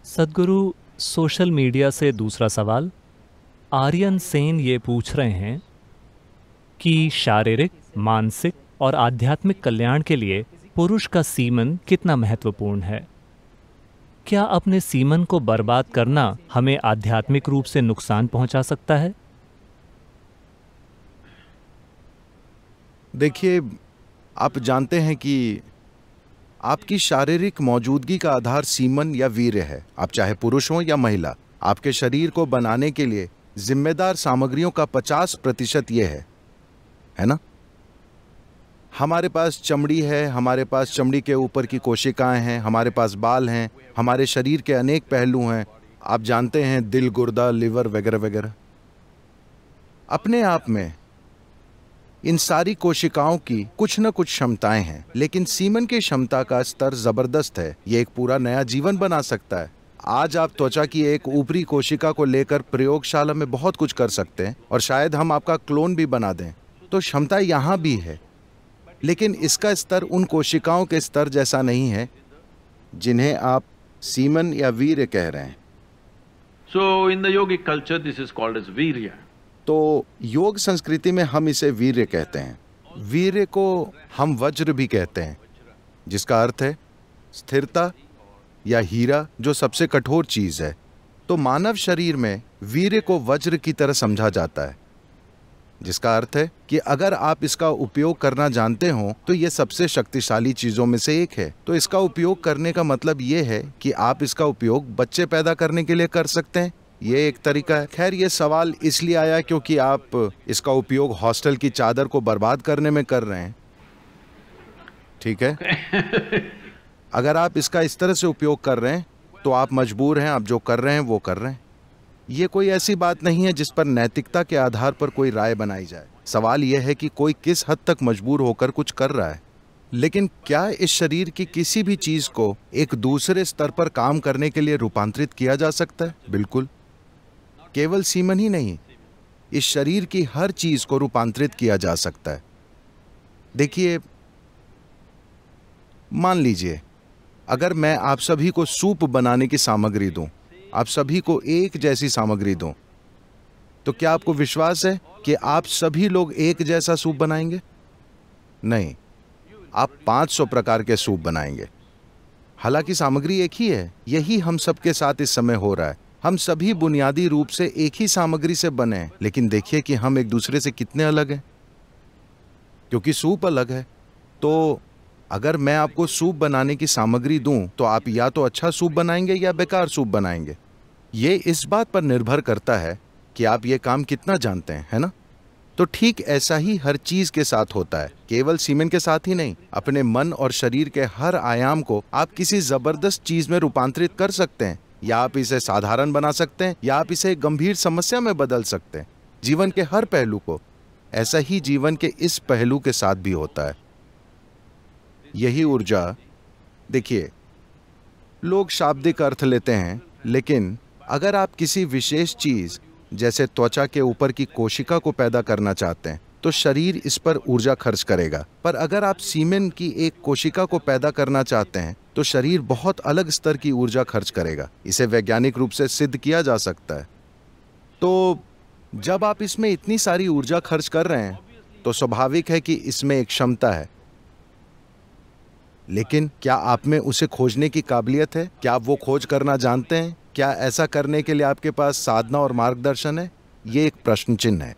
सद्गुरु, social media से दूसरा सवाल। आर्यन सेन ये पूछ रहे हैं कि शारीरिक, मानसिक और आध्यात्मिक कल्याण के लिए पुरुष का सीमन कितना महत्वपूर्ण है। क्या अपने सीमन को बर्बाद करना हमें आध्यात्मिक रूप से नुकसान पहुंचा सकता है? देखिए, आप जानते हैं कि आपकी शारीरिक मौजूदगी का आधार सीमन या वीर्य है। आप चाहे पुरुष हो या महिला, आपके शरीर को बनाने के लिए जिम्मेदार सामग्रियों का 50% ये है ना? हमारे पास चमड़ी है, हमारे पास चमड़ी के ऊपर की कोशिकाएं हैं, हमारे पास बाल हैं, हमारे शरीर के अनेक पहलू हैं। आप जानते हैं, दिल, गुर्दा, लिवर वगैरह वगैरह। अपने आप में इन सारी कोशिकाओं की कुछ न कुछ क्षमताएं हैं, लेकिन सीमन की क्षमता का स्तर जबरदस्त है। ये एक पूरा नया जीवन बना सकता है। आज आप त्वचा की एक ऊपरी कोशिका को लेकर प्रयोगशाला में बहुत कुछ कर सकते हैं और शायद हम आपका क्लोन भी बना दें। तो क्षमता यहाँ भी है, लेकिन इसका स्तर उन कोशिकाओं के स्तर जैसा नहीं है जिन्हें आप सीमन या वीर्य कह रहे हैं। So in the yogic culture this is called as virya. तो योग संस्कृति में हम इसे वीर्य कहते हैं। वीर्य को हम वज्र भी कहते हैं, जिसका अर्थ है स्थिरता या हीरा, जो सबसे कठोर चीज है। तो मानव शरीर में वीर्य को वज्र की तरह समझा जाता है, जिसका अर्थ है कि अगर आप इसका उपयोग करना जानते हो तो ये सबसे शक्तिशाली चीजों में से एक है। तो इसका उपयोग करने का मतलब ये है कि आप इसका उपयोग बच्चे पैदा करने के लिए कर सकते हैं। ये एक तरीका है। खैर, ये सवाल इसलिए आया क्योंकि आप इसका उपयोग हॉस्टल की चादर को बर्बाद करने में कर रहे हैं, ठीक है? अगर आप इसका इस तरह से उपयोग कर रहे हैं तो आप मजबूर हैं, आप जो कर रहे हैं वो कर रहे हैं। ये कोई ऐसी बात नहीं है जिस पर नैतिकता के आधार पर कोई राय बनाई जाए। सवाल यह है कि कोई किस हद तक मजबूर होकर कुछ कर रहा है। लेकिन क्या इस शरीर की किसी भी चीज को एक दूसरे स्तर पर काम करने के लिए रूपांतरित किया जा सकता है? बिल्कुल। केवल सीमन ही नहीं, इस शरीर की हर चीज को रूपांतरित किया जा सकता है। देखिए, मान लीजिए अगर मैं आप सभी को सूप बनाने की सामग्री दूं, आप सभी को एक जैसी सामग्री दूं, तो क्या आपको विश्वास है कि आप सभी लोग एक जैसा सूप बनाएंगे? नहीं, आप 500 प्रकार के सूप बनाएंगे। हालांकि सामग्री एक ही है। यही हम सबके साथ इस समय हो रहा है। हम सभी बुनियादी रूप से एक ही सामग्री से बने हैं, लेकिन देखिए कि हम एक दूसरे से कितने अलग हैं, क्योंकि सूप अलग है। तो अगर मैं आपको सूप बनाने की सामग्री दूं तो आप या तो अच्छा सूप बनाएंगे या बेकार सूप बनाएंगे। ये इस बात पर निर्भर करता है कि आप ये काम कितना जानते हैं, है ना? तो ठीक ऐसा ही हर चीज के साथ होता है, केवल सीमेन के साथ ही नहीं। अपने मन और शरीर के हर आयाम को आप किसी जबरदस्त चीज में रूपांतरित कर सकते हैं, या आप इसे साधारण बना सकते हैं, या आप इसे गंभीर समस्या में बदल सकते हैं। जीवन के हर पहलू को। ऐसा ही जीवन के इस पहलू के साथ भी होता है। यही ऊर्जा, देखिए, लोग शाब्दिक अर्थ लेते हैं, लेकिन अगर आप किसी विशेष चीज जैसे त्वचा के ऊपर की कोशिका को पैदा करना चाहते हैं तो शरीर इस पर ऊर्जा खर्च करेगा। पर अगर आप सीमेन की एक कोशिका को पैदा करना चाहते हैं तो शरीर बहुत अलग स्तर की ऊर्जा खर्च करेगा। इसे वैज्ञानिक रूप से सिद्ध किया जा सकता है। तो जब आप इसमें इतनी सारी ऊर्जा खर्च कर रहे हैं तो स्वाभाविक है कि इसमें एक क्षमता है, लेकिन क्या आप में उसे खोजने की काबिलियत है? क्या आप वो खोज करना जानते हैं? क्या ऐसा करने के लिए आपके पास साधना और मार्गदर्शन है? ये एक प्रश्न चिन्ह है।